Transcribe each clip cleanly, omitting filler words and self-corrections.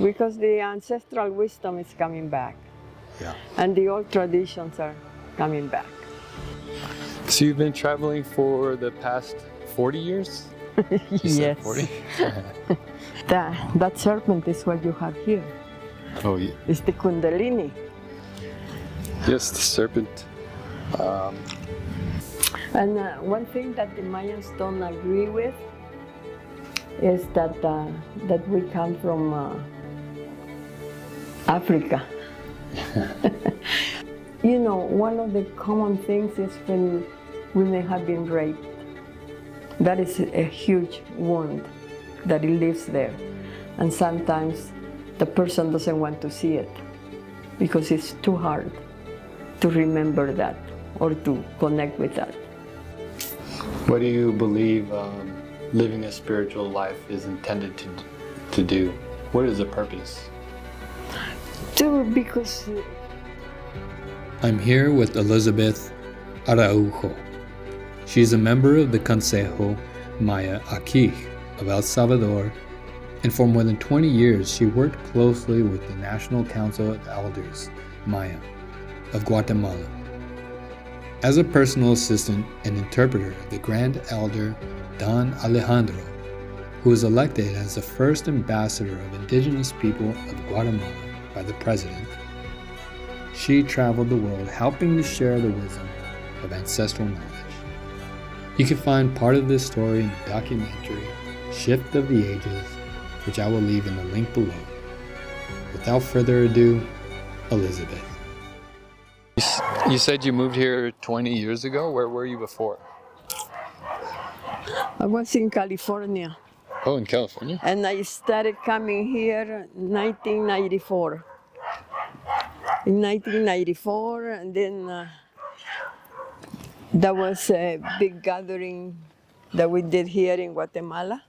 because the ancestral wisdom is coming back. Yeah. And the old traditions are coming back. So you've been traveling for the past 40 years? You said Yes. 40? That serpent is what you have here. Oh, yeah. It's the Kundalini. Yes, the serpent. And one thing that the Mayans don't agree with is that we come from Africa. You know, one of the common things is when women have been raped. That is a huge wound that it lives there. And sometimes the person doesn't want to see it because it's too hard to remember that or to connect with that. What do you believe living a spiritual life is intended to do? What is the purpose? Because I'm here with Elizabeth Araujo. She's a member of the Consejo Maya Aquí of El Salvador, and for more than 20 years she worked closely with the National Council of Elders Maya of Guatemala. As a personal assistant and interpreter of the Grand Elder Don Alejandro, who was elected as the first ambassador of indigenous people of Guatemala by the president, she traveled the world helping to share the wisdom of ancestral knowledge. You can find part of this story in the documentary Shift of the Ages, which I will leave in the link below. Without further ado, Elizabeth. You said you moved here 20 years ago. Where were you before? I was in California. Oh, in California? And I started coming here in 1994. In 1994, and then there was a big gathering that we did here in Guatemala.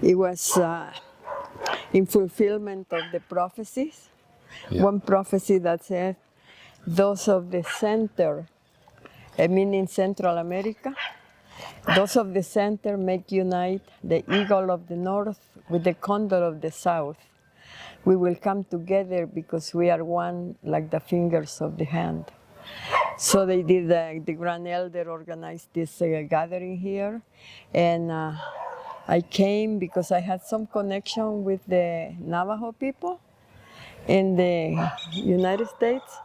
It was in fulfillment of the prophecies. Yeah. One prophecy that said, those of the center, meaning Central America, those of the center make unite the eagle of the north with the condor of the south. We will come together because we are one like the fingers of the hand. So they did, the Grand Elder organized this gathering here, and I came because I had some connection with the Navajo people in the United States.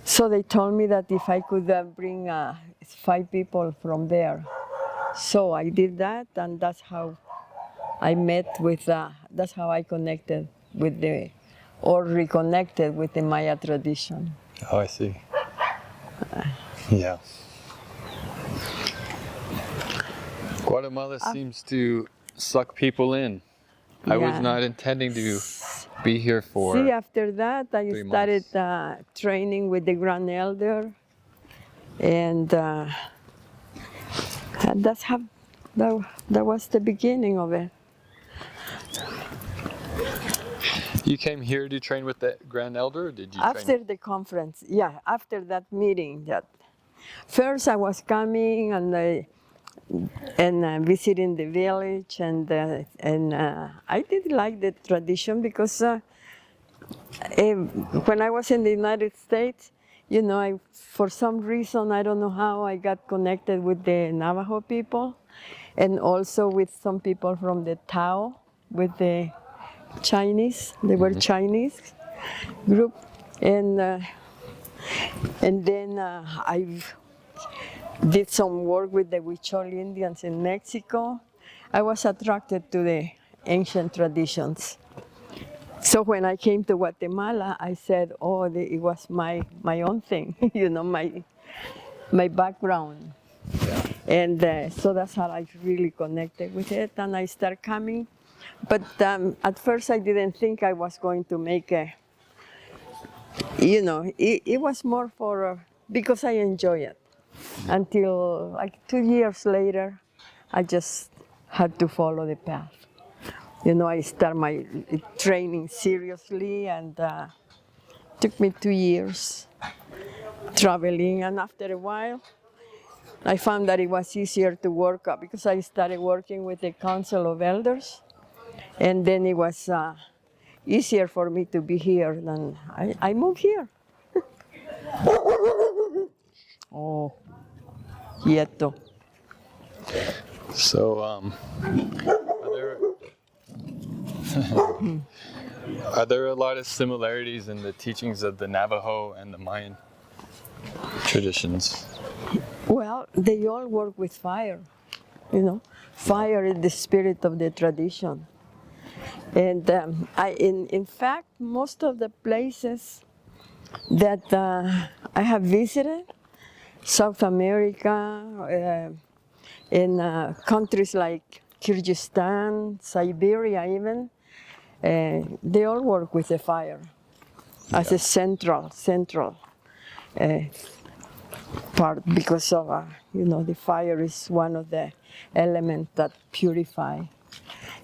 So they told me that if I could bring 5 people from there. So I did that, and that's how I met with, that's how I connected with or reconnected with the Maya tradition. Oh, I see. Yeah. Guatemala seems to suck people in. I was Yeah. not intending to be here for. See, after that, I 3 started months. training with the Grand Elder, and that's how that was the beginning of it. You came here to train with the Grand Elder, or did you After train? the conference, yeah, after that meeting, that first I was coming and visiting the village, and I did like the tradition because when I was in the United States, you know, for some reason, I don't know how, I got connected with the Navajo people, and also with some people from the Tao, with the Chinese. They were Chinese group, and then I did some work with the Huichol Indians in Mexico. I was attracted to the ancient traditions. So when I came to Guatemala, I said, oh, it was my own thing, you know, my background. Yeah. And so that's how I really connected with it, and I started coming. But at first I didn't think I was going to make it was more for, because I enjoy it. Until like 2 years later, I just had to follow the path. You know, I started my training seriously, and took me 2 years traveling, and after a while, I found that it was easier to work because I started working with the Council of Elders And then it was easier for me to be here than I moved here. Oh, quieto. So, are there a lot of similarities in the teachings of the Navajo and the Mayan traditions? Well, they all work with fire, you know. Fire is the spirit of the tradition. And in fact, most of the places that I have visited, South America, in countries like Kyrgyzstan, Siberia even, they all work with the fire as a central part, because of the fire is one of the elements that purify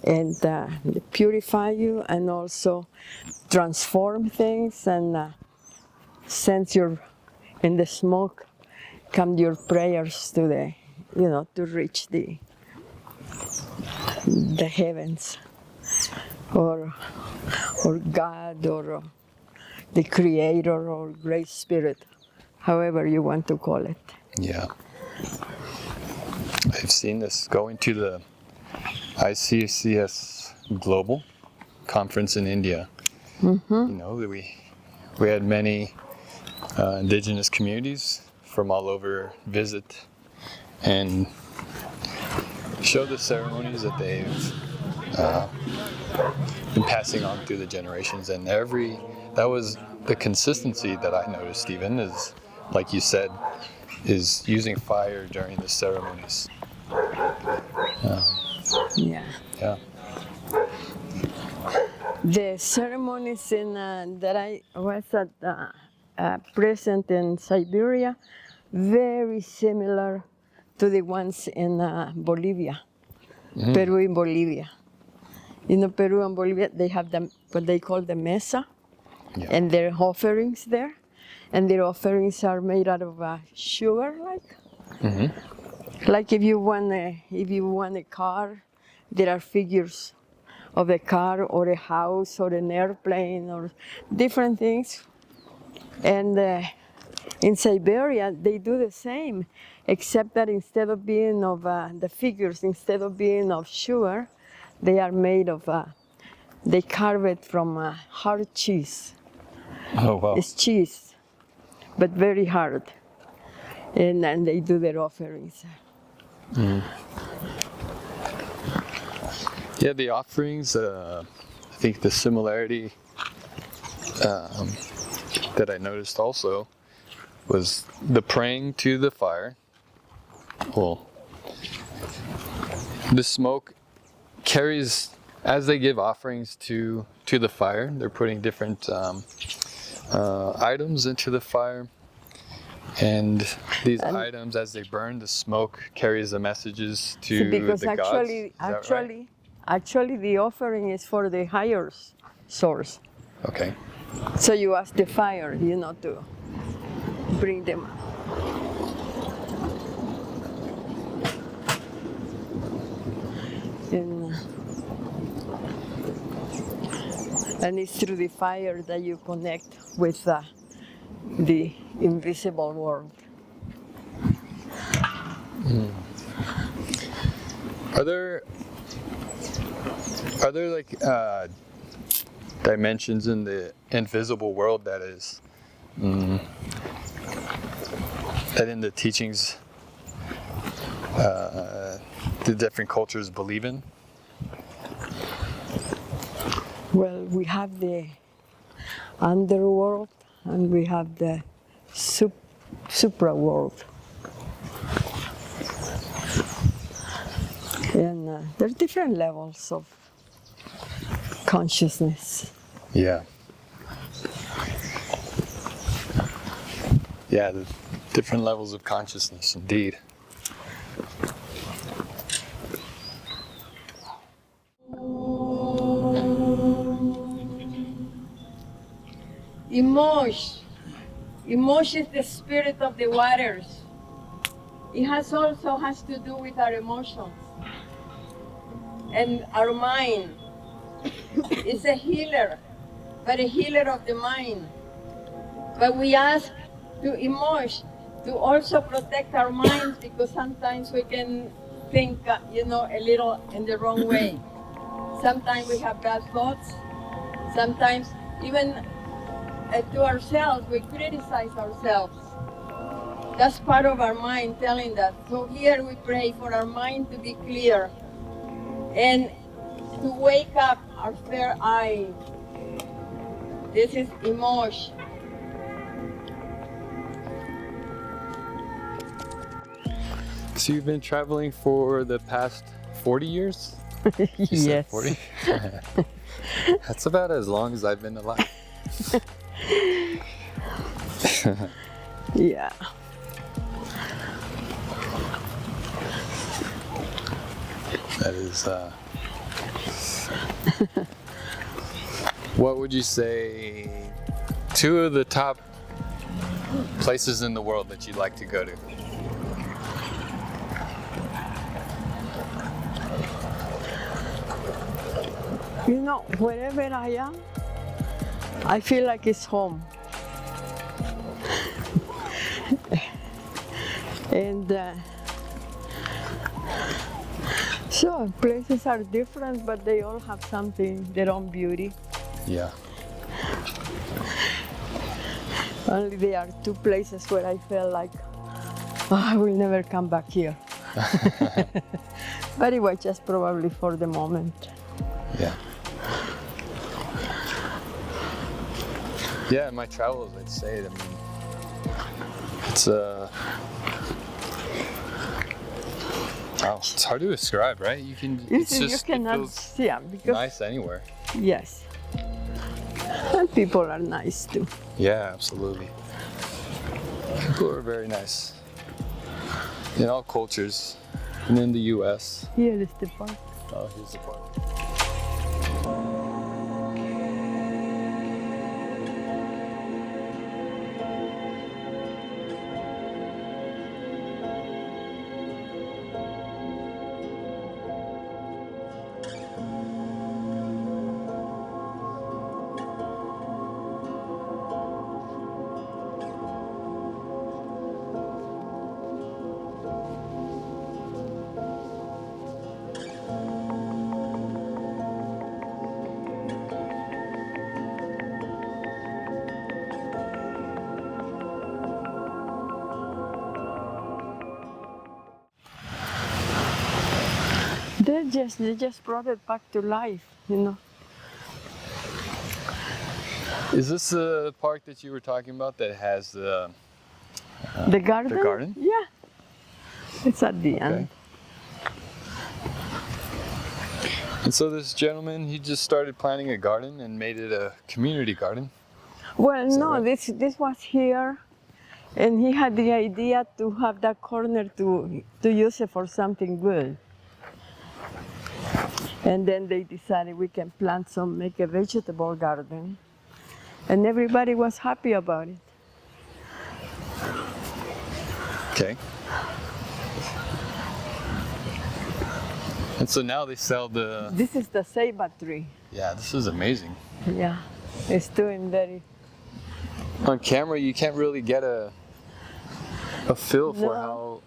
and they purify you, and also transform things, and since you're in the smoke come your prayers to the to reach the heavens, or God, or the Creator, or Great Spirit, however you want to call it. Yeah. I've seen this going to the ICCS Global Conference in India. Mm-hmm. We had many indigenous communities from all over visit and show the ceremonies that they've been passing on through the generations, and that was the consistency that I noticed, even, is, like you said, is using fire during the ceremonies. Yeah. The ceremonies that I was present in Siberia, very similar to the ones in Bolivia, Peru and Bolivia. Peru and Bolivia, they have what they call the mesa, and their offerings there, and their offerings are made out of sugar, like if you want a car, there are figures of a car or a house or an airplane or different things. And in Siberia, they do the same, except that instead of being of the figures, instead of being of sugar, they are made of, they carve it from hard cheese. Oh, wow. It's cheese, but very hard. And then they do their offerings. Yeah, the offerings, I think the similarity that I noticed also was the praying to the fire. Well, the smoke carries, as they give offerings to the fire, they're putting different items into the fire. And these items, as they burn, the smoke carries the messages to the gods. Actually, the offering is for the higher source. Okay. So you ask the fire, to bring them up. And it's through the fire that you connect with the invisible world. Are there like dimensions in the invisible world that is that in the teachings the different cultures believe in? Well, we have the underworld and we have the supra world. And there's different levels of consciousness. Yeah. Yeah, the different levels of consciousness, indeed. Emotion is the spirit of the waters. It has to do with our emotions and our mind. is a healer, but a healer of the mind. But we ask to emerge, to also protect our minds, because sometimes we can think, a little in the wrong way. Sometimes we have bad thoughts. Sometimes even to ourselves, we criticize ourselves. That's part of our mind telling that. So here we pray for our mind to be clear and to wake up our fair eye. This is emotion. So you've been traveling for the past 40 years? You said Yes. 40? That's about as long as I've been alive. Yeah. That is, what would you say, 2 of the top places in the world that you'd like to go to? Wherever I am, I feel like it's home. And so places are different, but they all have something, their own beauty. Yeah. Only there are 2 places where I felt like, I will never come back here. But it was just probably for the moment. Yeah. Yeah, in my travels, I'd say it. I mean, it's it's hard to describe, right? You can. It's just, you cannot, it feels yeah, because nice anywhere. yes, and people are nice too. Yeah, absolutely. People are very nice in all cultures, and in the U.S. Here is the park. Oh, here's the park. They just brought it back to life, Is this the park that you were talking about that has the garden? The garden? Yeah, it's at the end. And so this gentleman, he just started planting a garden and made it a community garden. Well, no, right? this was here, and he had the idea to have that corner to use it for something good. And then they decided we can make a vegetable garden. And everybody was happy about it. Okay. And so now they sell the... This is the ceiba tree. Yeah, this is amazing. Yeah, it's doing very... On camera, you can't really get a feel for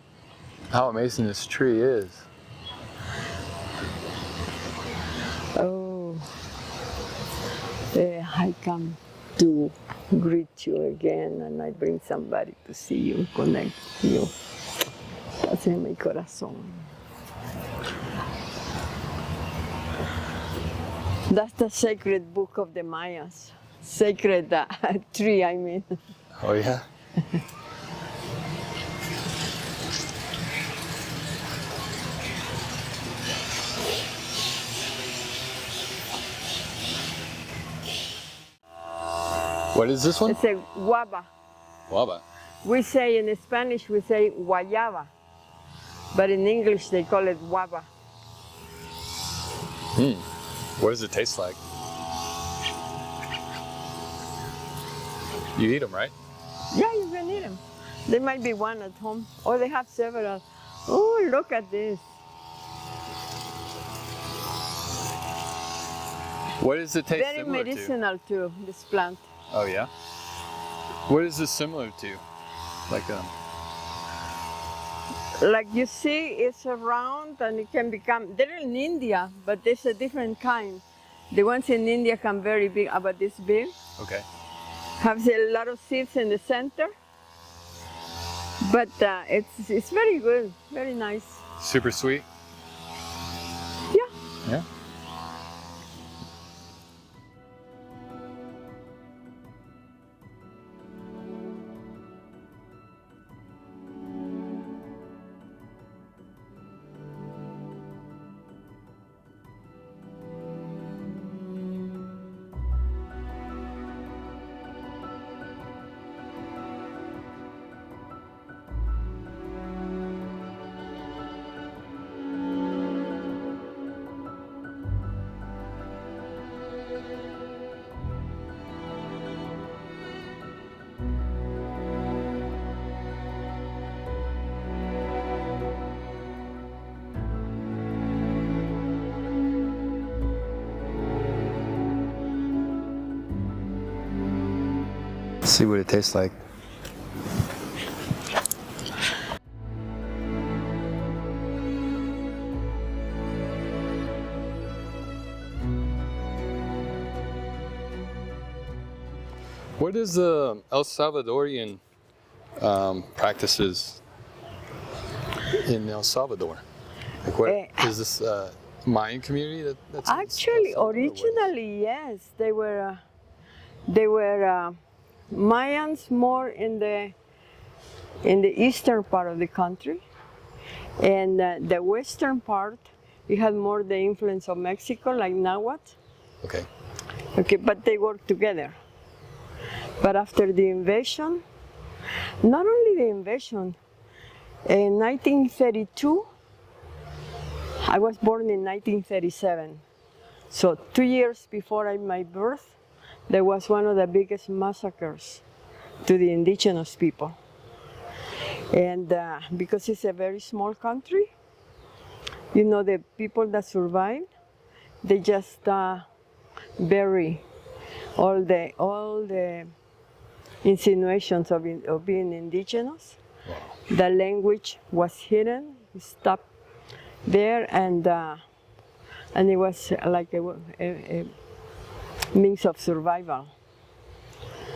how amazing this tree is. Oh, I come to greet you again, and I bring somebody to see you, connect you. That's en mi corazón. That's the sacred book of the Mayas. Sacred tree, I mean. Oh, yeah? What is this one? It's a Waba. Waba. We say in Spanish, we say guayaba, but in English they call it Waba. What does it taste like? You eat them, right? Yeah, you can eat them. There might be one at home, or they have several. Oh, look at this. What does it taste Very similar to? medicinal too, this plant. Oh yeah. What is this similar to? Like you see, it's round and it can become, they're in India, but there's a different kind. The ones in India come very big, about this big. Okay. Has a lot of seeds in the center. But it's very good, very nice. Super sweet. Yeah. Yeah. See what it tastes like. What is the El Salvadorian practices in El Salvador? Like what is this Mayan community that's Actually, originally, yes, they were Mayans more in the eastern part of the country, and the western part, you had more the influence of Mexico, like Nahuatl. Okay. Okay, but they work together. But after the invasion, not only the invasion, in 1932, I was born in 1937. So 2 years before my birth, there was one of the biggest massacres to the indigenous people. And because it's a very small country, you know, the people that survived, they just bury all the insinuations of being indigenous. Wow. The language was hidden, stopped there, and it was like a means of survival.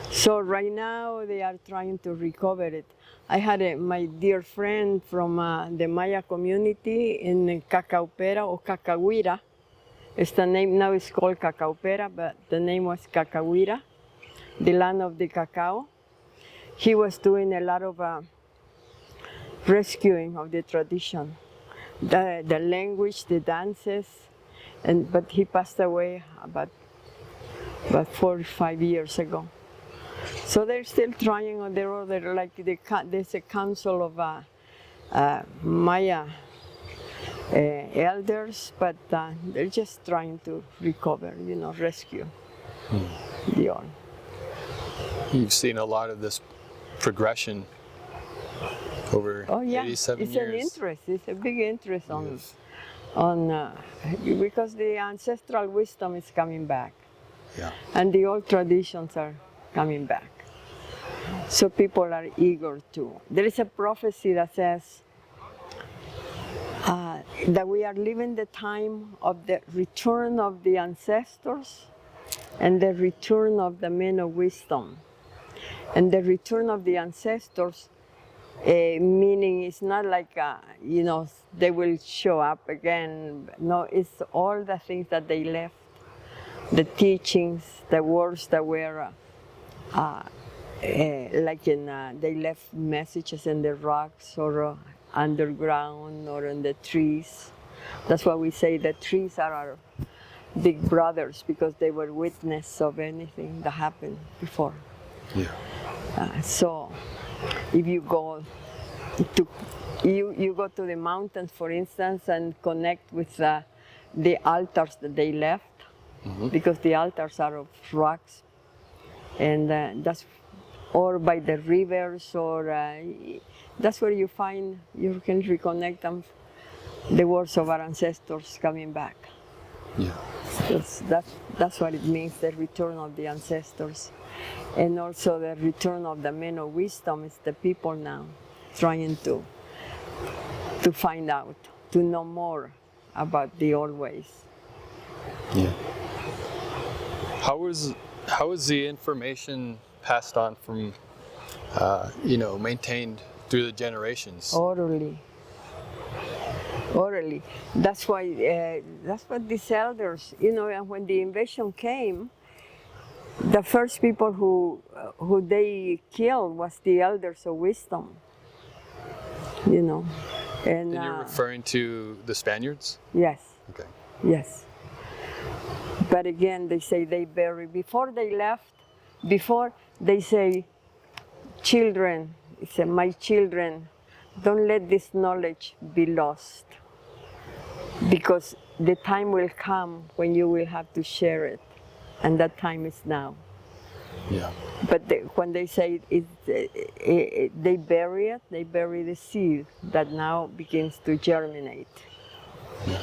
So right now they are trying to recover it. I had my dear friend from the Maya community in Cacaupera or Cacahuira. It's the name now is called Cacaupera, but the name was Cacahuira, the land of the cacao. He was doing a lot of rescuing of the tradition, the language, the dances, but he passed away about 45 years ago. So they're still trying on their other, like there's a council of Maya elders, but they're just trying to recover, you know, rescue the old. You've seen a lot of this progression over 87 it's years. an interest. It's a big interest on because the ancestral wisdom is coming back. Yeah. And the old traditions are coming back. So people are eager to. There is a prophecy that says that we are living the time of the return of the ancestors and the return of the men of wisdom. And the return of the ancestors, meaning it's not like, you know, they will show up again. No, it's all the things that they left. The teachings, the words that were, like they left messages in the rocks or underground or in the trees. That's why we say the trees are our big brothers, because they were witness of anything that happened before. Yeah. So if you go to, you go to the mountains, for instance, and connect with the altars that they left, because the altars are of rocks, and that's, or by the rivers, or that's where you find, you can reconnect them, the words of our ancestors coming back. Yeah. That's what it means, the return of the ancestors. And also the return of the men of wisdom is the people now trying to find out, to know more about the old ways. Yeah. How is the information passed on from, maintained through the generations? Orally. That's why. That's what these elders, and when the invasion came, the first people who they killed was the elders of wisdom. And And you're referring to the Spaniards? yes, Okay. yes. But again, they say they bury before they left. Before they say, children, my children, don't let this knowledge be lost, because the time will come when you will have to share it, and that time is now. Yeah. But when they say they bury it, they bury the seed that now begins to germinate. Yeah.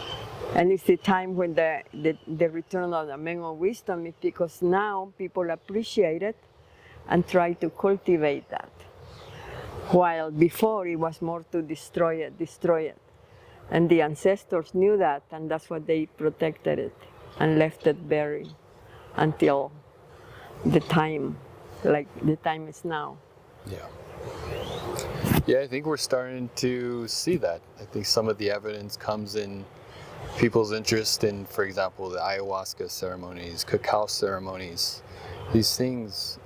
And it's the time when the return of the men of wisdom is, because now people appreciate it and try to cultivate that. While before it was more to destroy it. And the ancestors knew that, and that's why they protected it and left it buried until the time is now. Yeah. Yeah, I think we're starting to see that. I think some of the evidence comes in people's interest in, for example, the ayahuasca ceremonies, cacao ceremonies, these things,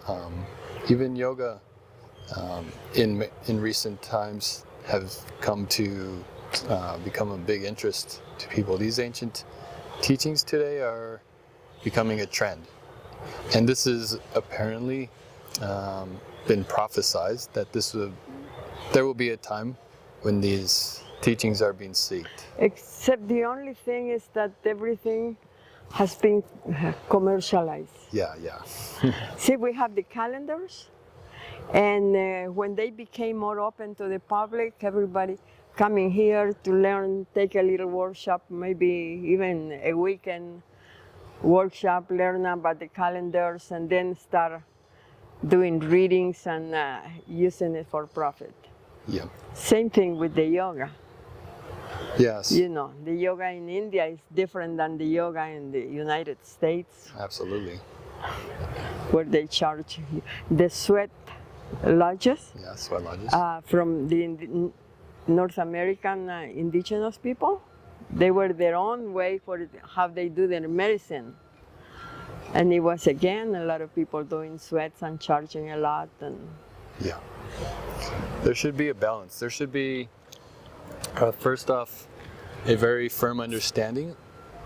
even yoga, in recent times have come to become a big interest to people. These ancient teachings today are becoming a trend. And this is apparently been prophesized that there will be a time when these teachings are being sought. Except the only thing is that everything has been commercialized. Yeah. See, we have the calendars, and when they became more open to the public, everybody coming here to learn, take a little workshop, maybe even a weekend workshop, learn about the calendars, and then start doing readings and using it for profit. Yeah. Same thing with the yoga. Yes. The yoga in India is different than the yoga in the United States, Absolutely. where they charge the sweat lodges. Yeah, sweat lodges. From the North American indigenous people. They were their own way for how they do their medicine. And it was, again, a lot of people doing sweats and charging a lot. And Yeah. There should be a balance. There should be, first off, a very firm understanding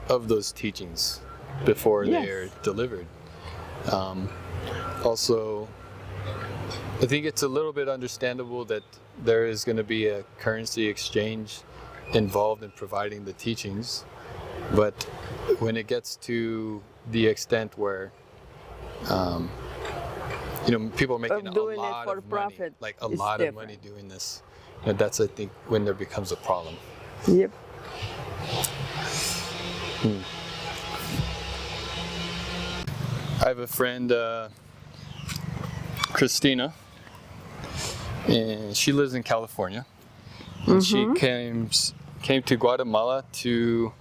of those teachings before they are delivered. Also, I think it's a little bit understandable that there is going to be a currency exchange involved in providing the teachings, but when it gets to the extent where people are making a lot of money, like a lot of money doing this, that's, I think, when there becomes a problem. Yep. I have a friend, Christina, and she lives in California, and she came to Guatemala to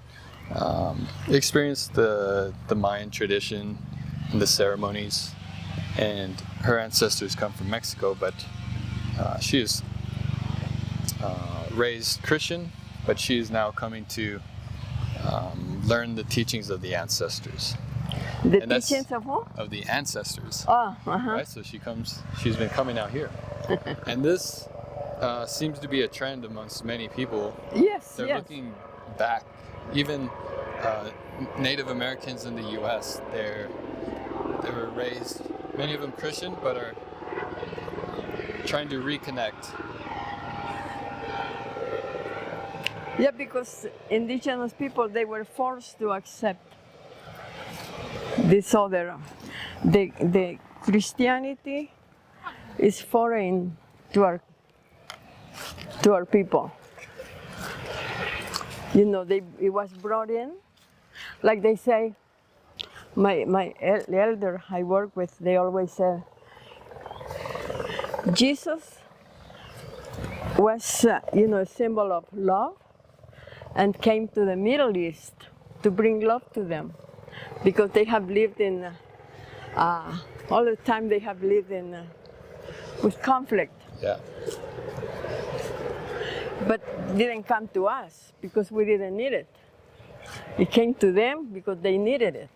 experience the Mayan tradition and the ceremonies. And her ancestors come from Mexico, but she is raised Christian, but she is now coming to learn the teachings of the ancestors. The teachings of who? Of the ancestors. Oh, Right, so she's been coming out here. And this seems to be a trend amongst many people. Yes, They're looking back. Even Native Americans in the U.S., they were raised, many of them Christian, but are trying to reconnect. Yeah, because indigenous people, they were forced to accept this other. The Christianity is foreign to our people. It was brought in, like they say, the elder I work with, they always say, Jesus was, a symbol of love and came to the Middle East to bring love to them because they have lived in, all the time they have lived in, with conflict. Yeah. But didn't come to us because we didn't need it. It came to them because they needed it.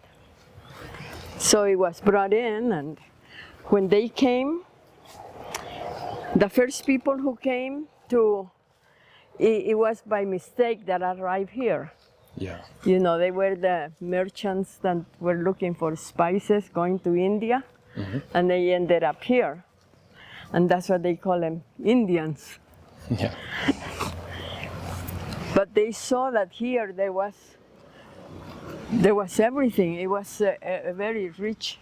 So it was brought in, and when they came, the first people who came to, it was by mistake that arrived here. Yeah. They were the merchants that were looking for spices going to India, and they ended up here. And that's what they call them, Indians. Yeah. But they saw that here there was everything. It was a very rich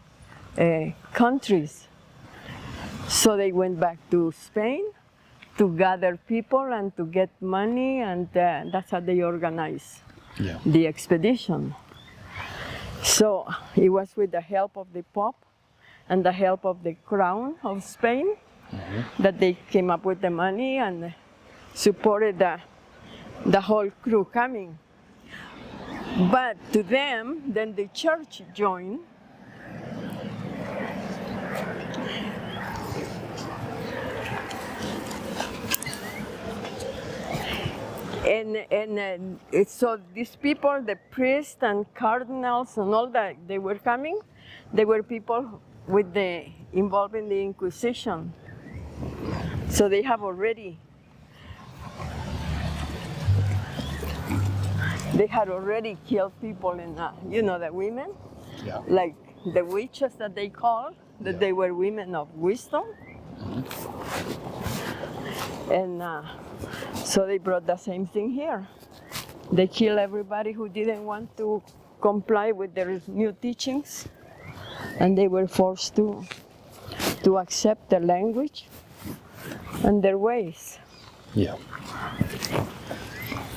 countries. So they went back to Spain to gather people and to get money, and that's how they organized the expedition. So it was with the help of the Pope and the help of the Crown of Spain that they came up with the money and supported the whole crew coming. But to them, then the church joined. And so these people, the priests and cardinals and all that, they were coming. They were people involved in the Inquisition. So they have already, killed people in, the women, like the witches that they call, that they were women of wisdom. And so they brought the same thing here. They killed everybody who didn't want to comply with their new teachings, and they were forced to accept their language and their ways. Yeah.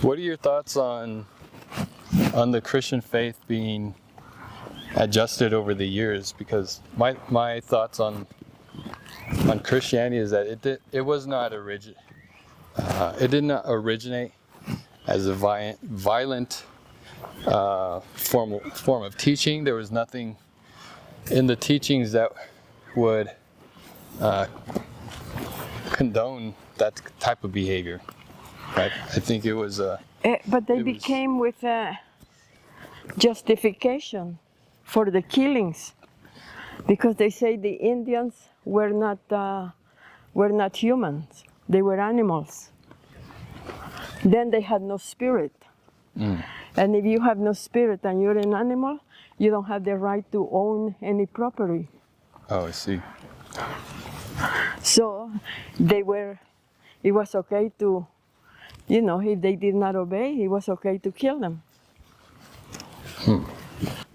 What are your thoughts on the Christian faith being adjusted over the years? Because my thoughts on Christianity is that it was not it did not originate as a violent form of teaching. There was nothing in the teachings that would condone that type of behavior. Right? I think it was. But they became with justification for the killings, because they say the Indians were not humans; they were animals. Then they had no spirit, and if you have no spirit and you're an animal, you don't have the right to own any property. Oh, I see. So it was okay to, if they did not obey, it was okay to kill them.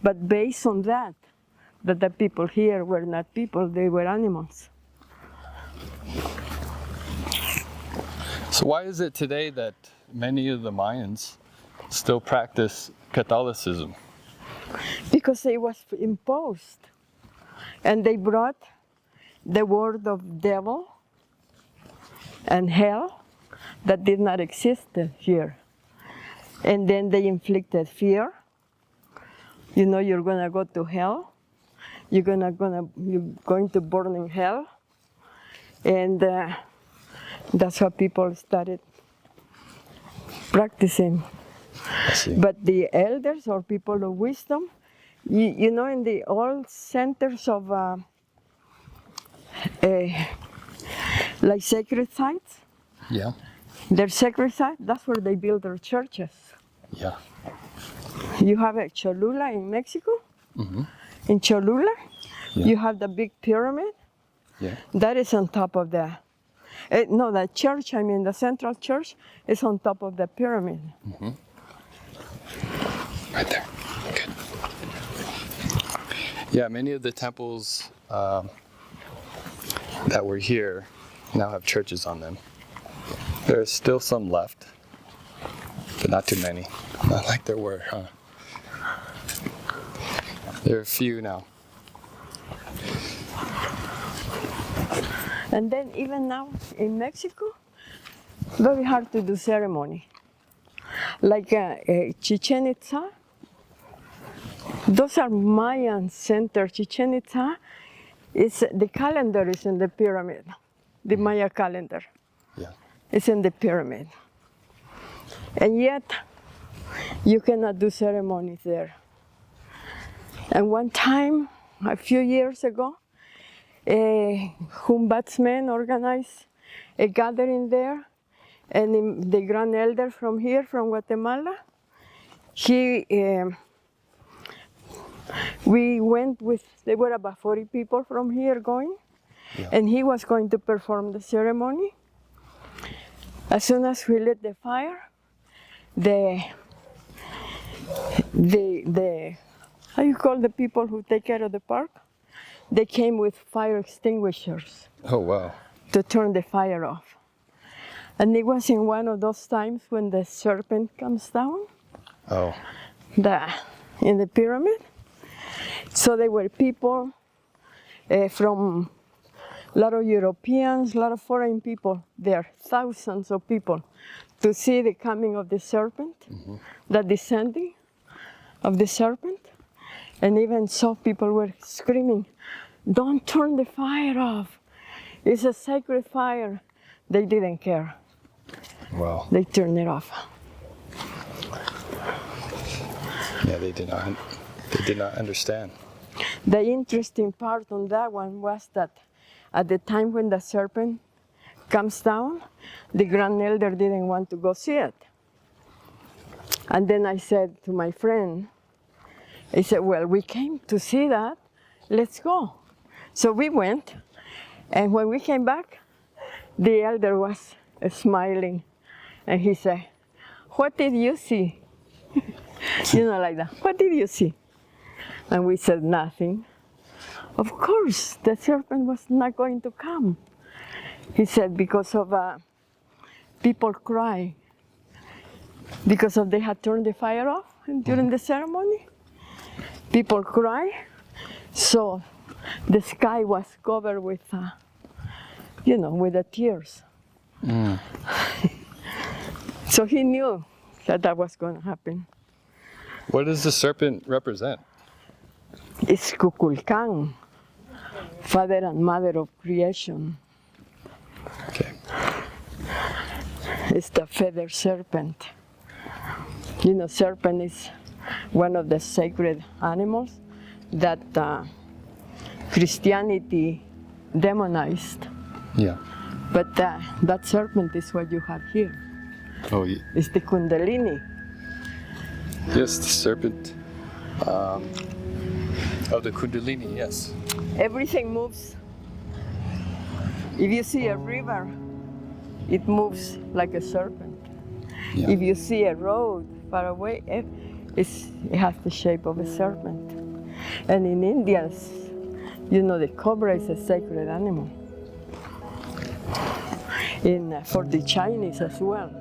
But based on that the people here were not people, they were animals. So why is it today that many of the Mayans still practice Catholicism? Because it was imposed. And they brought the word of devil and hell that did not exist here. And then they inflicted fear. You're gonna go to hell. You're going to burn in hell. And that's how people started practicing. But the elders or people of wisdom, in the old centers of like sacred sites, their sacred sites, that's where they build their churches. Yeah. You have a Cholula in Mexico. In Cholula, you have the big pyramid. Yeah. That is on top of the church, the central church is on top of the pyramid. Right there. Good. Yeah, many of the temples that were here now have churches on them. There's still some left, but not too many. Not like there were, huh? There are a few now. And then even now in Mexico, very hard to do ceremony. Like Chichen Itza, those are Mayan center. Chichen Itza the calendar is in the pyramid, the Maya calendar. Yeah. It's in the pyramid. And yet, you cannot do ceremonies there. And one time, a few years ago, Humbatsmen organized a gathering there, and the grand elder from here, from Guatemala, we went with, there were about 40 people from here going, Yeah. and he was going to perform the ceremony. As soon as we lit the fire, the how you call the people who take care of the park? They came with fire extinguishers Oh, wow. to turn the fire off. And it was in one of those times when the serpent comes down Oh, in the pyramid. So there were people from a lot of Europeans, a lot of foreign people there, thousands of people, to see the coming of the serpent, the descending of the serpent. And even so, people were screaming, "Don't turn the fire off. It's a sacred fire." They didn't care. wow. They turned it off. Yeah, they did not understand. The interesting part on that one was that at the time when the serpent comes down, the grand elder didn't want to go see it. And then I said to my friend, I said, "Well, we came to see that, let's go." So we went, and when we came back, the elder was smiling, and he said, "What did you see?" Like that. "What did you see?" And we said, "Nothing." Of course, the serpent was not going to come. He said, because of people cry, because of they had turned the fire off during the ceremony. People cry, so the sky was covered with, with the tears. So he knew that was going to happen. What does the serpent represent? It's Kukulkan, father and mother of creation. Okay. It's the feather serpent. Serpent is one of the sacred animals that Christianity demonized. Yeah. But that serpent is what you have here. Oh, yeah. It's the Kundalini. Yes, the serpent of the Kundalini, yes. Everything moves. If you see a river, it moves like a serpent. Yeah. If you see a road far away, it has the shape of a serpent. And in Indians, the cobra is a sacred animal. For the Chinese as well.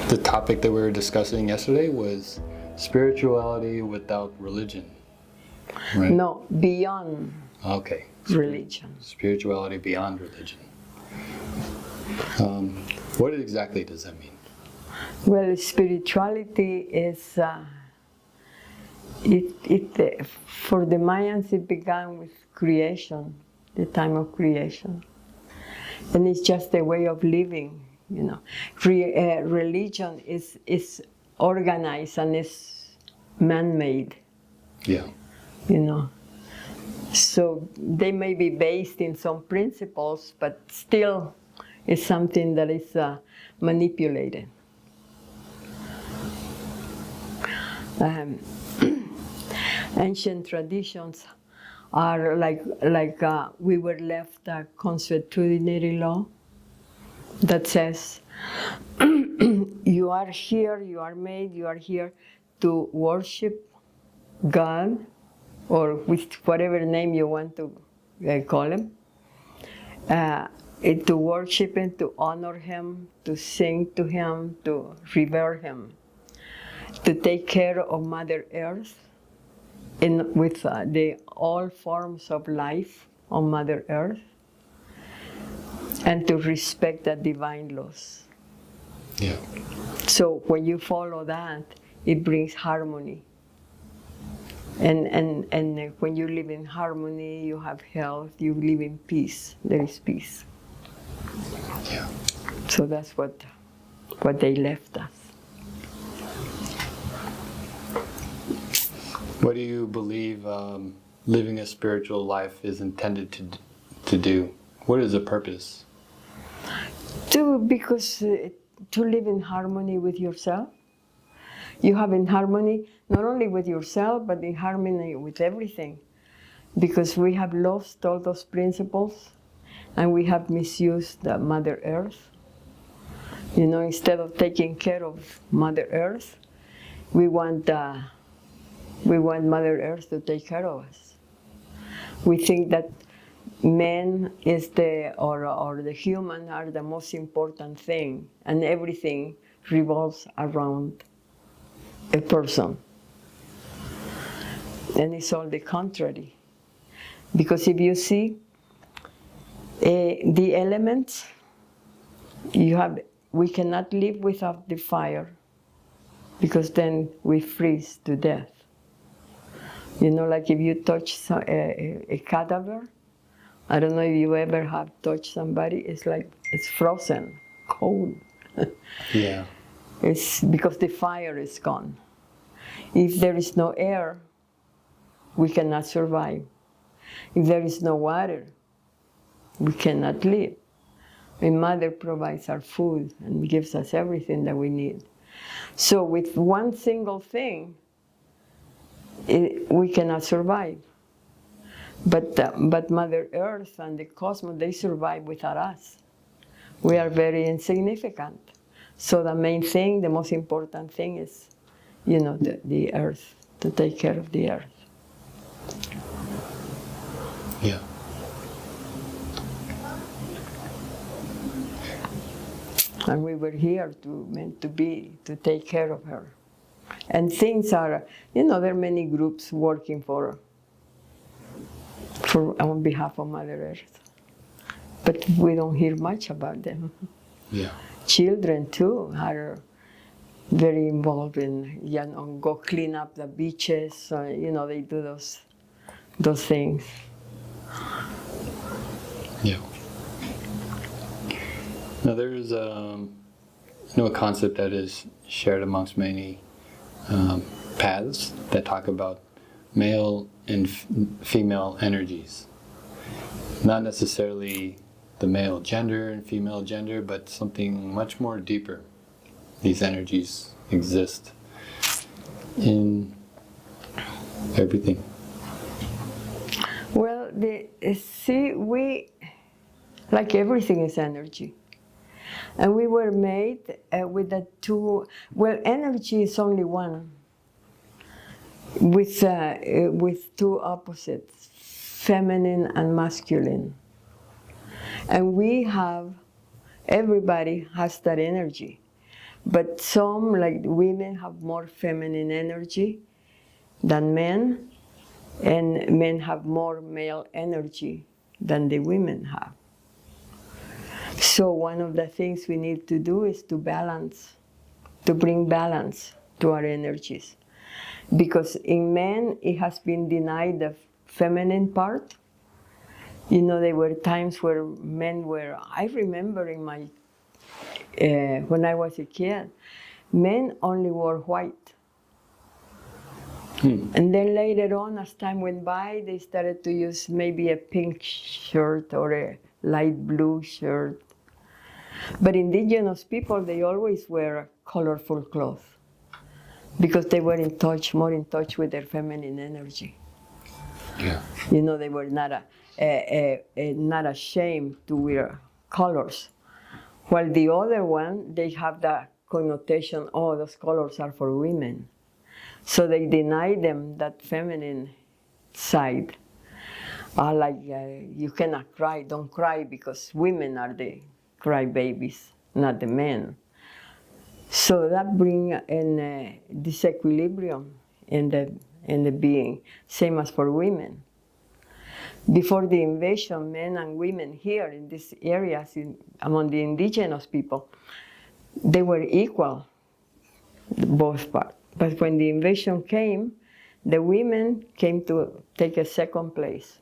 The topic that we were discussing yesterday was spirituality without religion. Right? No, beyond Okay. religion. Spirituality beyond religion. What exactly does that mean? Well, spirituality is, for the Mayans, it began with creation, the time of creation. And it's just a way of living, Religion is organized and it's man-made, Yeah. you know. So they may be based in some principles, but still it's something that is manipulated. Ancient traditions are like we were left a consuetudinary law that says you are here, you are made, you are here to worship God, or with whatever name you want to call him, to worship him, to honor him, to sing to him, to revere him, to take care of Mother Earth with the all forms of life on Mother Earth, and to respect the divine laws. Yeah. So when you follow that, it brings harmony. And when you live in harmony, you have health, you live in peace. There is peace. Yeah. So that's what they left us. What do you believe living a spiritual life is intended to do? What is the purpose? Because to live in harmony with yourself. You have in harmony not only with yourself, but in harmony with everything. Because we have lost all those principles and we have misused the Mother Earth. You know, instead of taking care of Mother Earth, we want Mother Earth to take care of us. We think that men is or the human are the most important thing, and everything revolves around a person. And it's all the contrary. Because if you see the elements, we cannot live without the fire, because then we freeze to death. You know, like if you touch a cadaver, I don't know if you ever have touched somebody, it's like it's frozen, cold. Yeah. It's because the fire is gone. If there is no air, we cannot survive. If there is no water, we cannot live. And Mother provides our food and gives us everything that we need. So with one single thing, we cannot survive. But Mother Earth and the cosmos, they survive without us. We are very insignificant. So the main thing, the most important thing is, you know, the earth, to take care of the earth. Yeah. And we were here meant to take care of her. And things are, you know, there are many groups working on behalf of Mother Earth. But we don't hear much about them. Yeah. Children too are very involved in, you know, go clean up the beaches. You know, they do those things. Yeah. Now there's a concept that is shared amongst many paths that talk about male and female energies. Not necessarily the male gender and female gender, but something much more deeper. These energies exist in everything. Well, like everything is energy. And we were made with the two, well, energy is only one, with two opposites, feminine and masculine. And everybody has that energy. But some, like women, have more feminine energy than men, and men have more male energy than the women have. So one of the things we need to do is to bring balance to our energies. Because in men, it has been denied the feminine part. You know, there were times where men were, I remember when I was a kid, Men only wore white. And then later on, as time went by, they started to use maybe a pink shirt or a light blue shirt. But indigenous people, they always wear colorful clothes because they were more in touch with their feminine energy. Yeah. You know, they were not not ashamed to wear colors. While the other one, they have the connotation, oh, those colors are for women. So they deny them that feminine side. You cannot cry, don't cry, because women are the crybabies, not the men. So that brings in a disequilibrium in the being, same as for women. Before the invasion, men and women here in these areas, among the indigenous people, they were equal, both parts. But when the invasion came, the women came to take a second place.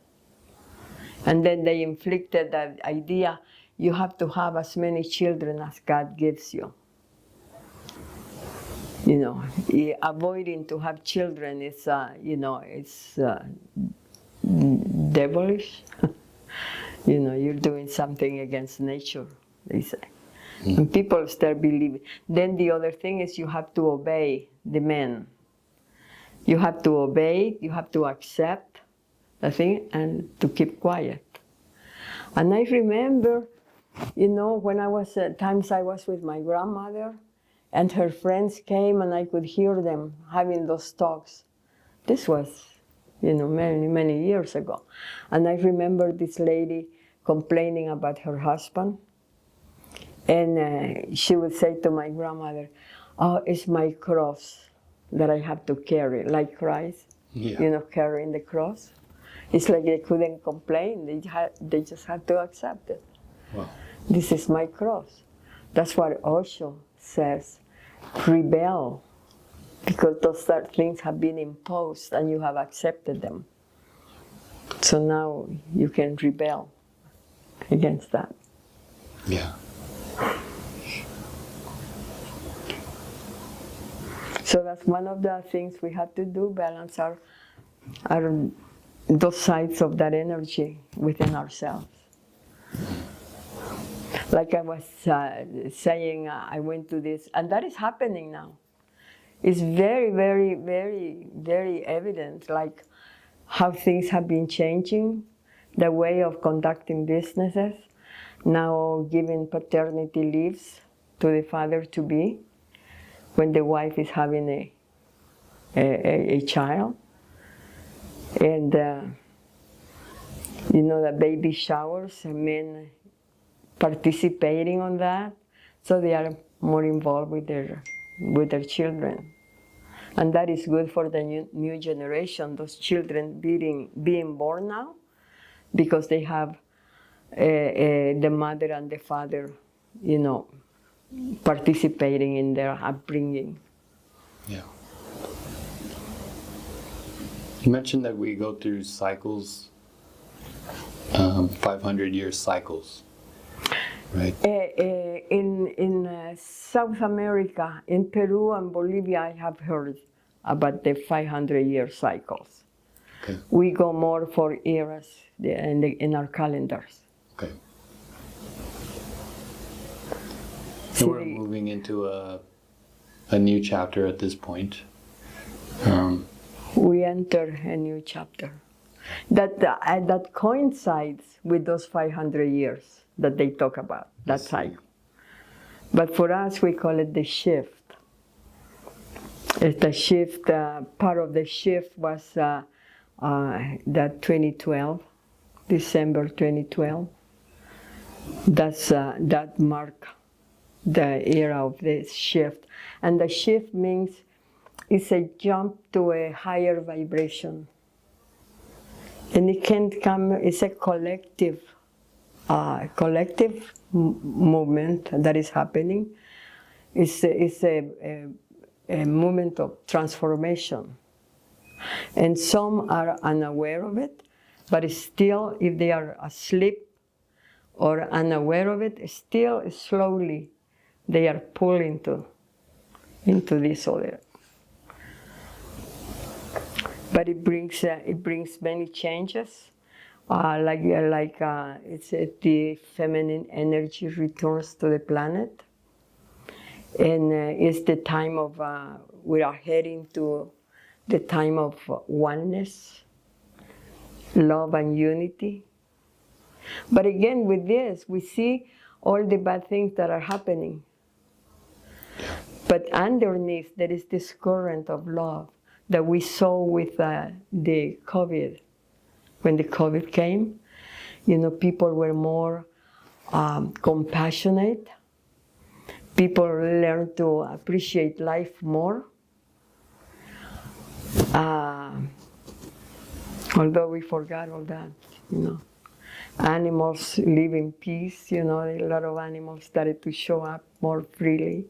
And then they inflicted that idea, you have to have as many children as God gives you. You know, avoiding to have children is, it's devilish. You know, you're doing something against nature, they say. And people start believing. Then the other thing is you have to obey the men. You have to obey, you have to accept the thing and to keep quiet. And I remember, you know, when times I was with my grandmother and her friends came and I could hear them having those talks. This was, you know, many, many years ago. And I remember this lady complaining about her husband. And she would say to my grandmother, oh, it's my cross that I have to carry, like Christ, you know, carrying the cross. It's like they couldn't complain, they just had to accept it. Wow. This is my cross. That's what Osho says, rebel, because those things have been imposed and you have accepted them. So now you can rebel against that. Yeah. So that's one of the things we have to do, balance our those sides of that energy within ourselves. Like I was saying, I went to this, and that is happening now. It's very, very, very, very evident, like how things have been changing, the way of conducting businesses, now giving paternity leaves to the father-to-be when the wife is having a child. And, you know, the baby showers, men participating on that, so they are more involved with their children. And that is good for the new generation, those children being born now, because they have the mother and the father, you know, participating in their upbringing. Yeah. You mentioned that we go through cycles, 500-year cycles, right? In South America, in Peru and Bolivia, I have heard about the 500-year cycles. Okay. We go more for eras in our calendars. Okay. So we're moving into a new chapter at this point. We enter a new chapter that coincides with those 500 years that they talk about, that cycle. But for us, we call it the shift. It's the shift, part of the shift was that 2012, December 2012. That marked the era of this shift. And the shift means it's a jump to a higher vibration. And it can come, it's a collective movement that is happening. It's a movement of transformation. And some are unaware of it, but still, if they are asleep or unaware of it, still slowly they are pulling to into this other. But it brings many changes. It's the feminine energy returns to the planet, and it's the time of we are heading to the time of oneness, love, and unity. But again, with this, we see all the bad things that are happening. But underneath, there is this current of love that we saw with the COVID. When the COVID came, people were more compassionate. People learned to appreciate life more. Although we forgot all that, Animals live in peace, a lot of animals started to show up more freely.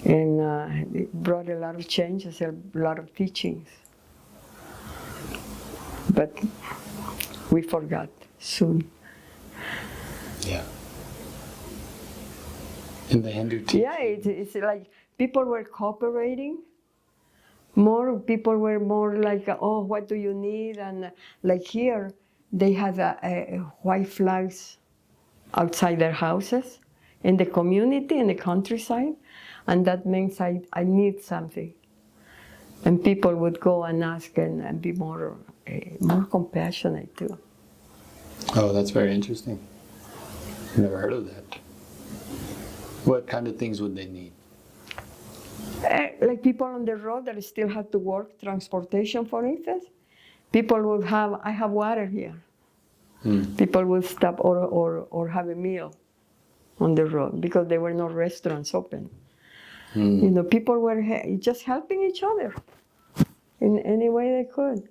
And it brought a lot of changes, a lot of teachings. But we forgot soon. Yeah. In the Hindu teaching. Yeah, it's like people were cooperating. More people were more like, oh, what do you need? And like here, they have white flags outside their houses, in the community, in the countryside, and that means I need something. And people would go and ask and be more compassionate too. Oh, that's very interesting. Never heard of that. What kind of things would they need? Like people on the road that still have to work, transportation, for instance. People would have, I have water here. People would stop or have a meal on the road because there were no restaurants open. People were just helping each other in any way they could.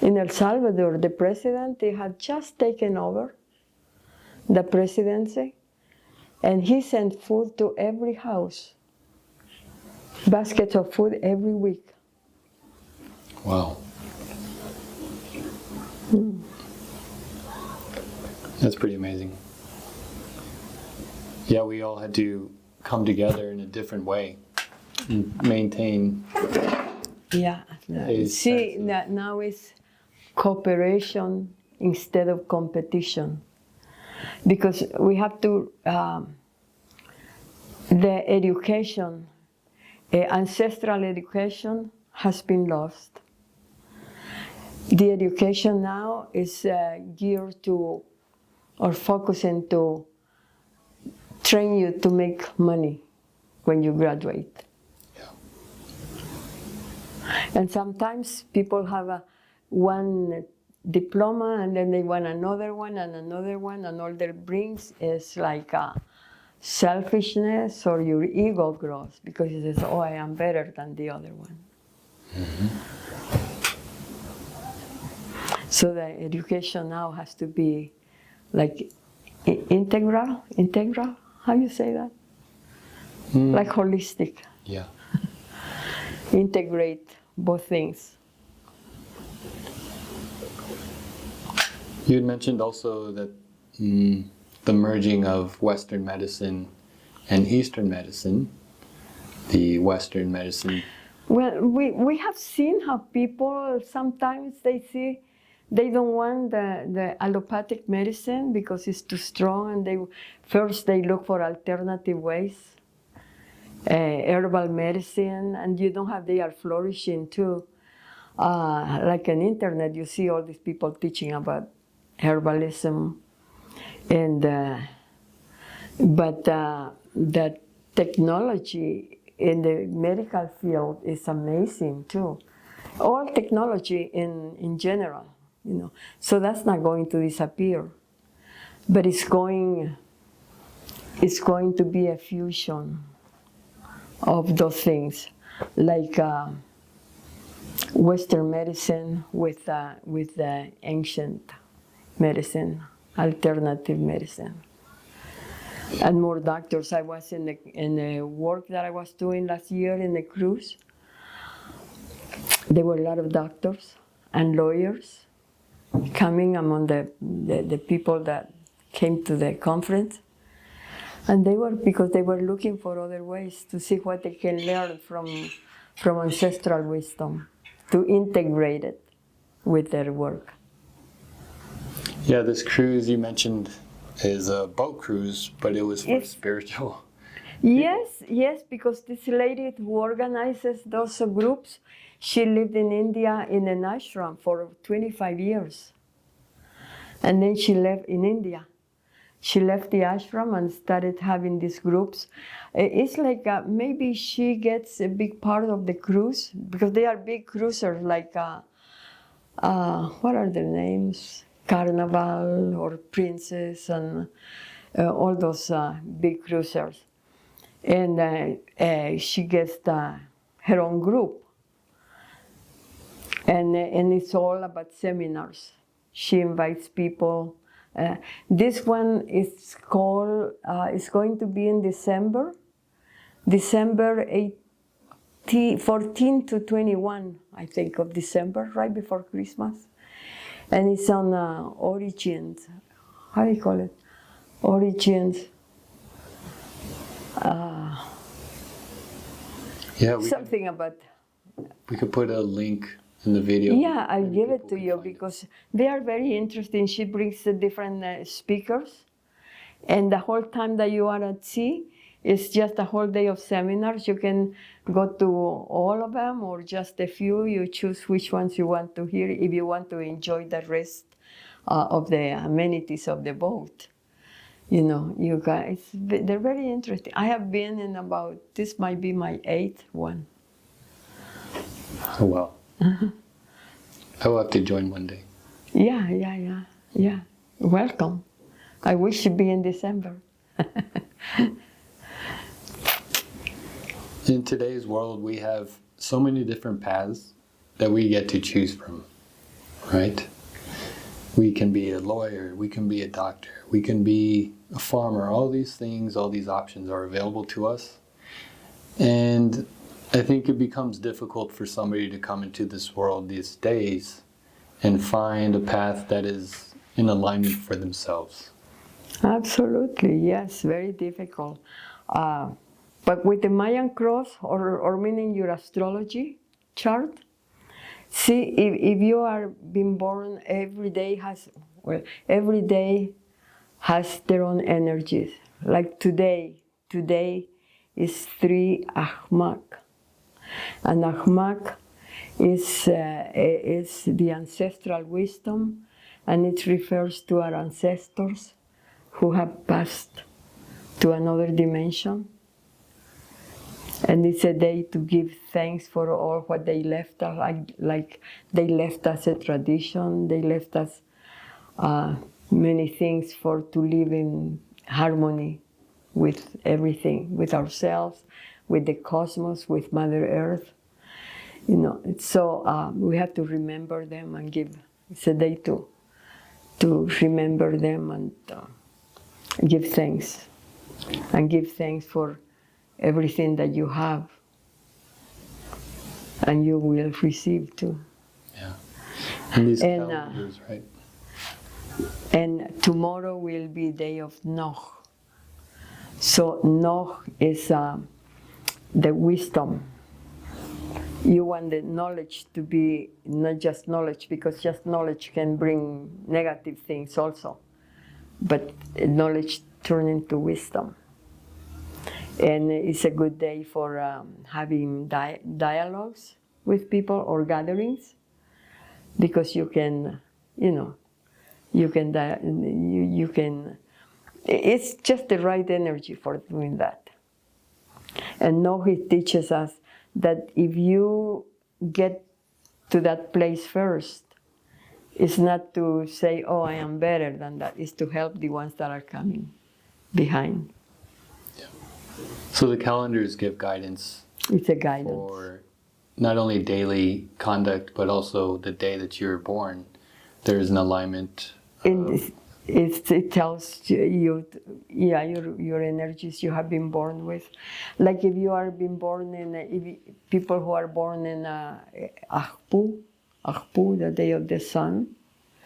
In El Salvador, the president, he had just taken over the presidency, and he sent food to every house, baskets of food every week. Wow. That's pretty amazing. Yeah, we all had to come together in a different way and maintain. Yeah. See, now it's cooperation instead of competition. Because we have to, the education, ancestral education has been lost. The education now is geared to, or focusing to train you to make money when you graduate. Yeah. And sometimes people have one diploma and then they want another one and another one, and all that brings is like selfishness, or your ego grows because it says, oh, I am better than the other one. So the education now has to be like integral, how you say that? Like holistic. Yeah. Integrate both things. You had mentioned also that the merging of Western medicine and Eastern medicine, the Western medicine. Well, we have seen how people sometimes they don't want the allopathic medicine because it's too strong, and they look for alternative ways, herbal medicine, and they are flourishing too. Like on internet, you see all these people teaching about herbalism, and but the technology in the medical field is amazing too. All technology in general, So that's not going to disappear, but it's going to be a fusion of those things, like Western medicine with the ancient medicine, alternative medicine. And more doctors. I was in the work that I was doing last year in the cruise. There were a lot of doctors and lawyers coming among the people that came to the conference. And because they were looking for other ways to see what they can learn from ancestral wisdom, to integrate it with their work. Yeah, this cruise you mentioned is a boat cruise, but it was for spiritual. Yes, because this lady who organizes those groups, she lived in India in an ashram for 25 years. And then she left in India. She left the ashram and started having these groups. It's like maybe she gets a big part of the cruise, because they are big cruisers, like, what are their names? Carnival or Princess and all those big cruisers. And she gets her own group. And it's all about seminars. She invites people. This one is called, it's going to be in December 14 to 21, I think, of December, right before Christmas. And it's on Origins. How do you call it? Origins. Yeah, Something about. We could put a link in the video. Yeah, I'll give it to you because they are very interesting. She brings the different speakers, and the whole time that you are at sea, it's just a whole day of seminars. You can go to all of them or just a few. You choose which ones you want to hear if you want to enjoy the rest of the amenities of the boat. You know, you guys, they're very interesting. I have been in this might be my 8th one. Oh, wow. I will have to join one day. Yeah. Welcome. I wish you'd be in December. In today's world, we have so many different paths that we get to choose from, right? We can be a lawyer, we can be a doctor, we can be a farmer. All these things, all these options are available to us. And I think it becomes difficult for somebody to come into this world these days and find a path that is in alignment for themselves. Absolutely, yes, very difficult. But with the Mayan cross, or meaning your astrology chart, see, if you are being born, every day has their own energies. Like today is 3 Ahmak. And Ahmak is the ancestral wisdom, and it refers to our ancestors who have passed to another dimension. And it's a day to give thanks for all what they left us, like they left us a tradition, they left us many things to live in harmony with everything, with ourselves, with the cosmos, with Mother Earth. You know, so we have to remember them and it's a day to remember them and give thanks. And give thanks for everything that you have. And you will receive too. Yeah. And these calendars, right? And tomorrow will be day of Noh. So Noh is the wisdom. You want the knowledge to be not just knowledge, because just knowledge can bring negative things also. But knowledge turn into wisdom. And it's a good day for having dialogues with people or gatherings, because you can, it's just the right energy for doing that. And now he teaches us that if you get to that place first, it's not to say, oh, I am better than that. It's to help the ones that are coming behind. Yeah. So the calendars give guidance. It's a guidance. For not only daily conduct, but also the day that you were born. There is an alignment. It tells you, your energies you have been born with. Like if you are being born people who are born in Ahpu, the day of the sun.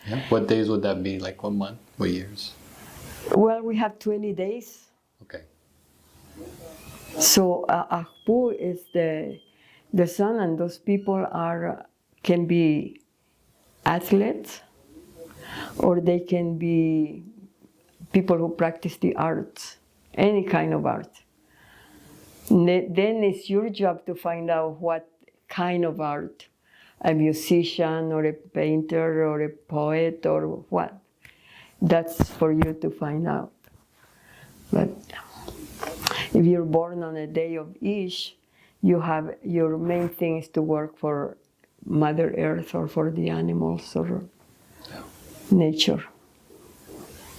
Yeah. What days would that be? Like what month? What years? Well, we have 20 days Okay. So Akpu is the sun, and those people can be athletes, or they can be people who practice the arts, any kind of art. Then it's your job to find out what kind of art, a musician or a painter or a poet or what. That's for you to find out. But if you're born on a day of Ish, you have your main thing is to work for Mother Earth or for the animals or nature.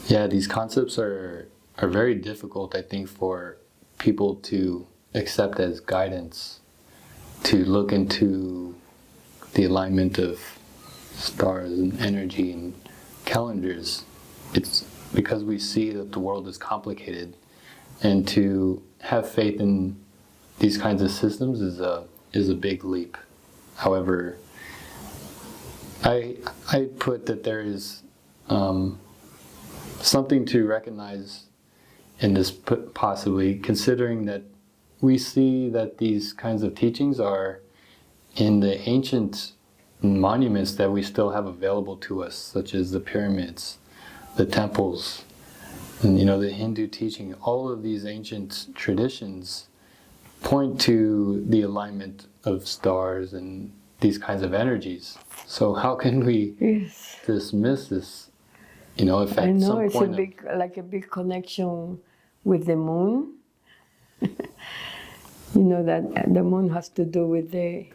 Yeah, these concepts are very difficult, I think, for people to accept as guidance, to look into the alignment of stars and energy and calendars. It's because we see that the world is complicated, and to have faith in these kinds of systems is a big leap. However, I put that there is something to recognize in this, possibly, considering that we see that these kinds of teachings are in the ancient monuments that we still have available to us, such as the pyramids, the temples, and the Hindu teaching. All of these ancient traditions point to the alignment of stars and these kinds of energies. So how can we dismiss this? If at I know some it's point like a big connection with the moon. That the moon has to do with the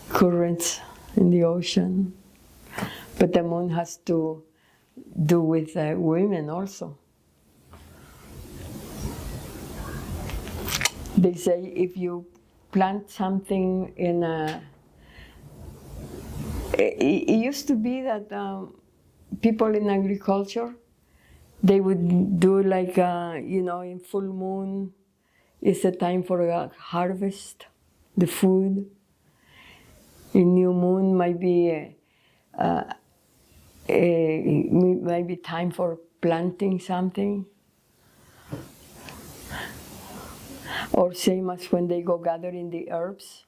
currents in the ocean, but the moon has to do with women also. They say if you plant something in it used to be that people in agriculture, they would do like, in full moon, it's a time for a harvest, the food. In new moon might be time for planting something. Or same as when they go gathering the herbs,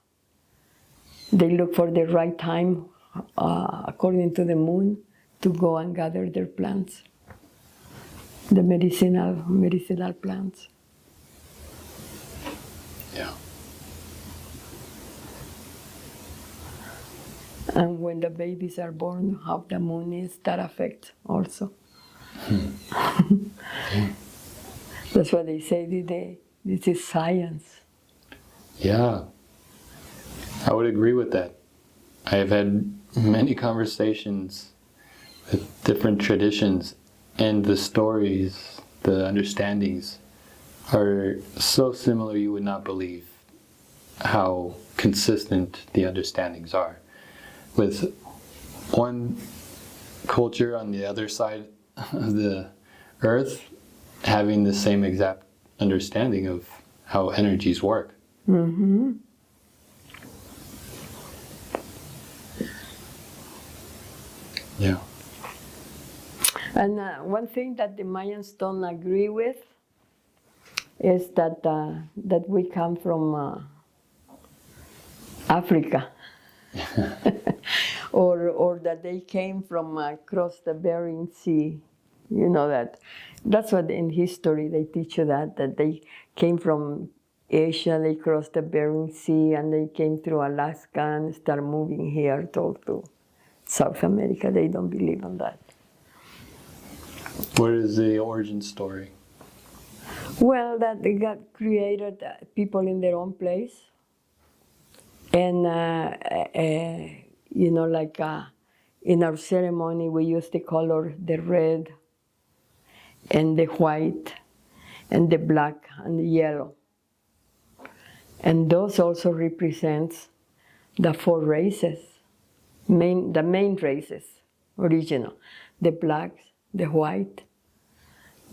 they look for the right time, according to the moon, to go and gather their plants, the medicinal plants. Yeah. And when the babies are born, how the moon is, that affects also. That's what they say today. This is science. Yeah, I would agree with that. I have had many conversations with different traditions, and the stories, the understandings are so similar you would not believe how consistent the understandings are. With one culture on the other side of the earth having the same exact understanding of how energies work. Mm-hmm. Yeah. And one thing that the Mayans don't agree with is that we come from Africa, or that they came from across the Bering Sea. That's what in history they teach you that they came from Asia, they crossed the Bering Sea, and they came through Alaska and started moving here to South America. They don't believe in that. What is the origin story? Well, that they got created people in their own place. And, like in our ceremony, we use the color, the red and the white and the black and the yellow. And those also represents the four races, the main races, original. The blacks, the white,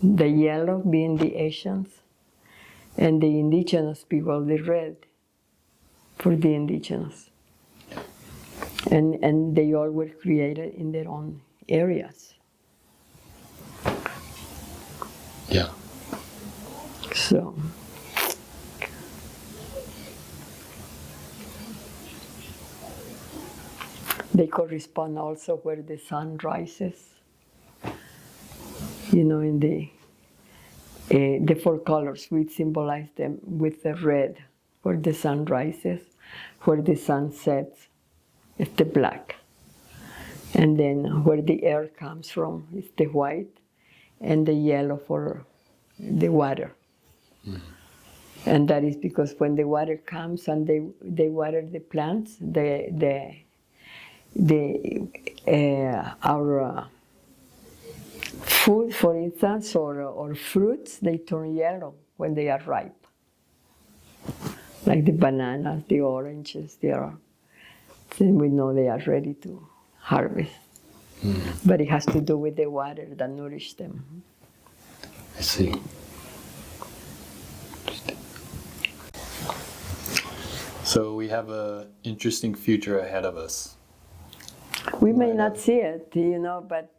the yellow being the Asians, and the indigenous people, the red, for the indigenous. And they all were created in their own areas. Yeah. They correspond also where the sun rises. You know, in the four colors, we symbolize them with the red, where the sun rises, where the sun sets, it's the black. And then where the air comes from is the white, and the yellow for the water. And that is because when the water comes and they water the plants, our food, for instance, or fruits, they turn yellow when they are ripe. Like the bananas, the oranges, then we know they are ready to harvest. But it has to do with the water that nourishes them. I see. So we have an interesting future ahead of us. We may not see it, but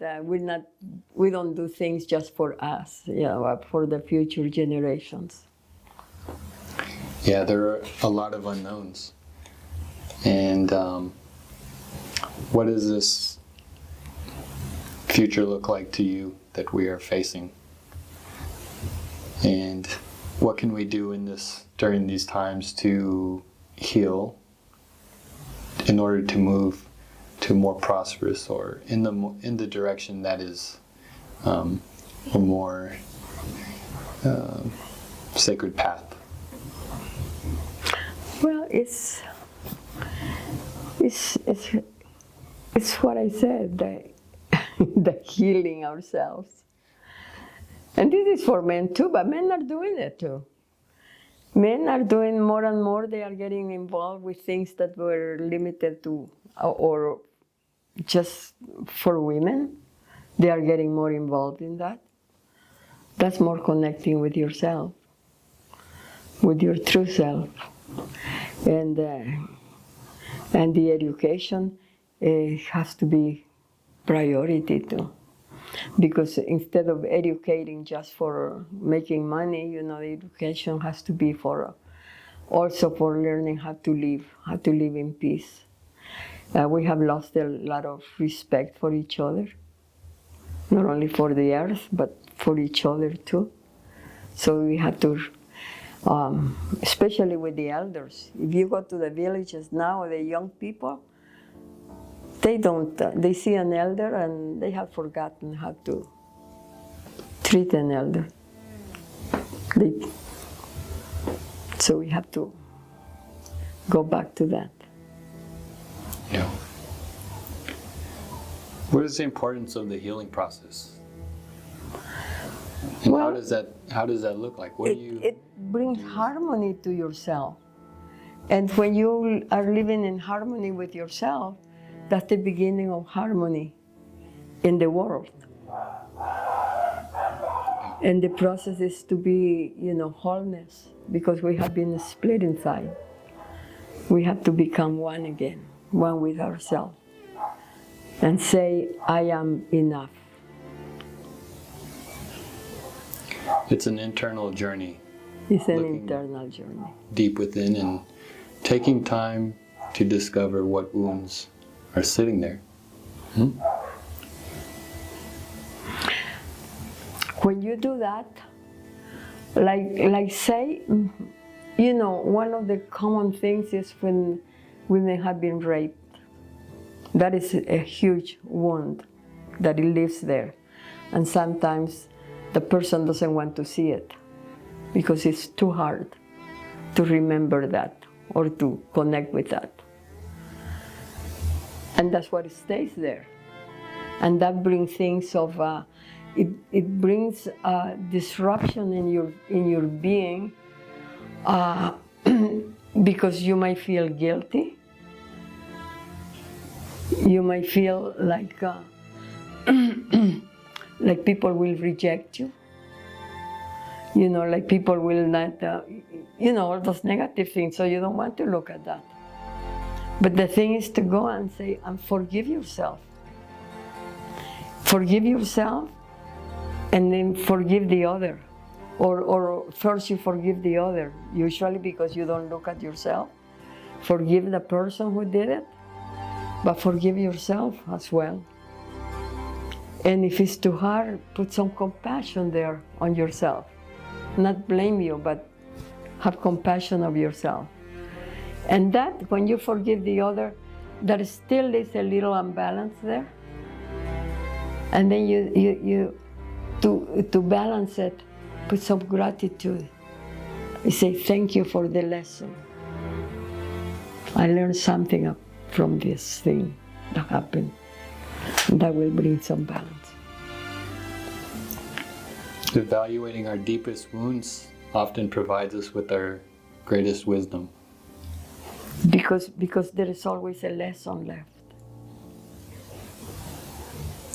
we don't do things just for us, but for the future generations. Yeah, there are a lot of unknowns. And what does this future look like to you that we are facing? And what can we do during these times to heal in order to move to more prosperous, or in the direction that is a more sacred path? Well, it's what I said, the healing ourselves. And this is for men too, but men are doing it too. Men are doing more and more. They are getting involved with things that were limited to or just for women. They are getting more involved in that. That's more connecting with yourself, with your true self. And the education has to be priority too. Because instead of educating just for making money, the education has to be also for learning how to live in peace. We have lost a lot of respect for each other, not only for the earth, but for each other too. So we have to, especially with the elders. If you go to the villages now, the young people, they see an elder and they have forgotten how to treat an elder. So we have to go back to that. Yeah. What is the importance of the healing process? And Well, how does that look like? It brings harmony to yourself. And when you are living in harmony with yourself, that's the beginning of harmony in the world. And the process is to be, wholeness, because we have been split inside. We have to become one again, one with ourselves, and say, I am enough. It's an internal journey. It's an internal journey. Deep within, and taking time to discover what wounds are sitting there. When you do that, like say, one of the common things is when women have been raped. That is a huge wound that it lives there. And sometimes the person doesn't want to see it because it's too hard to remember that or to connect with that. And that's what stays there. And that brings things of, it brings disruption in your being because you might feel guilty. You might feel like people will reject you. Like people will not, all those negative things, so you don't want to look at that. But the thing is to go and say, and forgive yourself. Forgive yourself, and then forgive the other. Or first you forgive the other, usually because you don't look at yourself. Forgive the person who did it, but forgive yourself as well. And if it's too hard, put some compassion there on yourself. Not blame you, but have compassion of yourself. And that, when you forgive the other, there still is a little imbalance there. And then to balance it, put some gratitude. You say, thank you for the lesson. I learned something from this thing that happened. That will bring some balance. Evaluating our deepest wounds often provides us with our greatest wisdom. Because there is always a lesson left.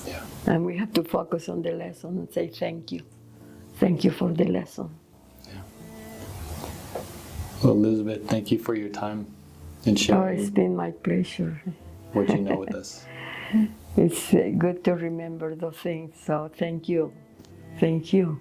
Yeah. And we have to focus on the lesson and say thank you. Thank you for the lesson. Yeah. Well, Elizabeth, thank you for your time and Oh, sharing it's been my pleasure. what you know with us. It's good to remember those things, so thank you. Thank you.